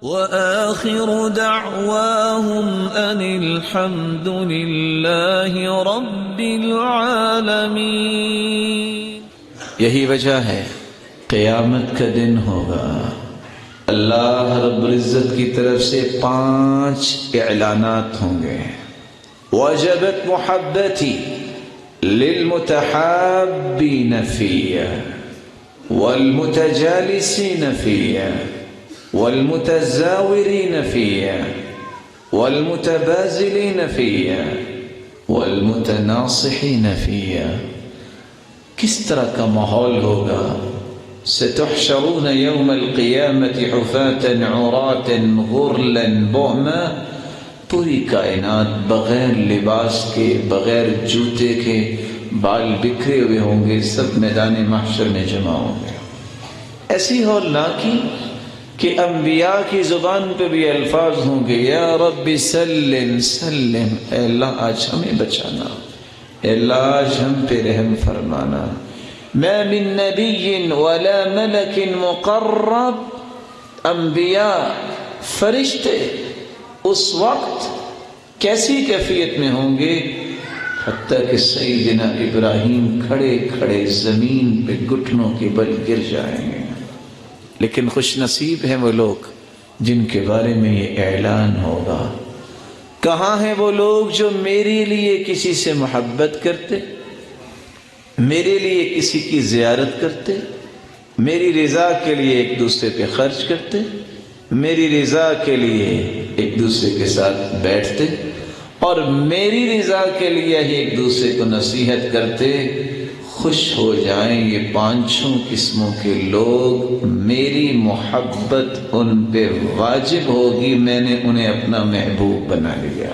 وآخر دعواهم أن الحمد لله رب العالمين۔ یہی وجہ ہے قیامت کا دن ہوگا، اللہ رب العزت کی طرف سے 5 اعلانات ہوں گے۔ وجبت محبتی للمتحابین فیہ والمتجالسین فیہ والمتزاورین فیہ والمتبازلین فیہ والمتناصحین فیہ۔ کس طرح کا ماحول ہوگا؟ ستحشرون یوم القیامت حفاة عراة غرلا بہما، پوری کائنات بغیر لباس کے، بغیر جوتے کے، بال بکھرے ہوئے ہوں گے، سب میدان محشر میں جمع ہوں گے۔ ایسی ہولناکی کہ انبیاء کی زبان پہ بھی الفاظ ہوں گے، یا رب سلم سلم، اے اللہ آج ہمیں بچانا، اے اللہ آج ہم پہ رحم فرمانا۔ ما من نبی ولا ملک مقرب، انبیاء فرشتے اس وقت کیسی کیفیت میں ہوں گے، حتیٰ کہ سیدنا ابراہیم کھڑے کھڑے زمین پہ گھٹنوں کے بل گر جائیں گے۔ لیکن خوش نصیب ہیں وہ لوگ جن کے بارے میں یہ اعلان ہوگا۔ کہاں ہیں وہ لوگ جو میرے لیے کسی سے محبت کرتے، میرے لیے کسی کی زیارت کرتے، میری رضا کے لیے ایک دوسرے پہ خرچ کرتے، میری رضا کے لیے ایک دوسرے کے ساتھ بیٹھتے، اور میری رضا کے لیے ہی ایک دوسرے کو نصیحت کرتے۔ خوش ہو جائیں یہ 5 قسموں کے لوگ، میری محبت ان پہ واجب ہوگی، میں نے انہیں اپنا محبوب بنا لیا۔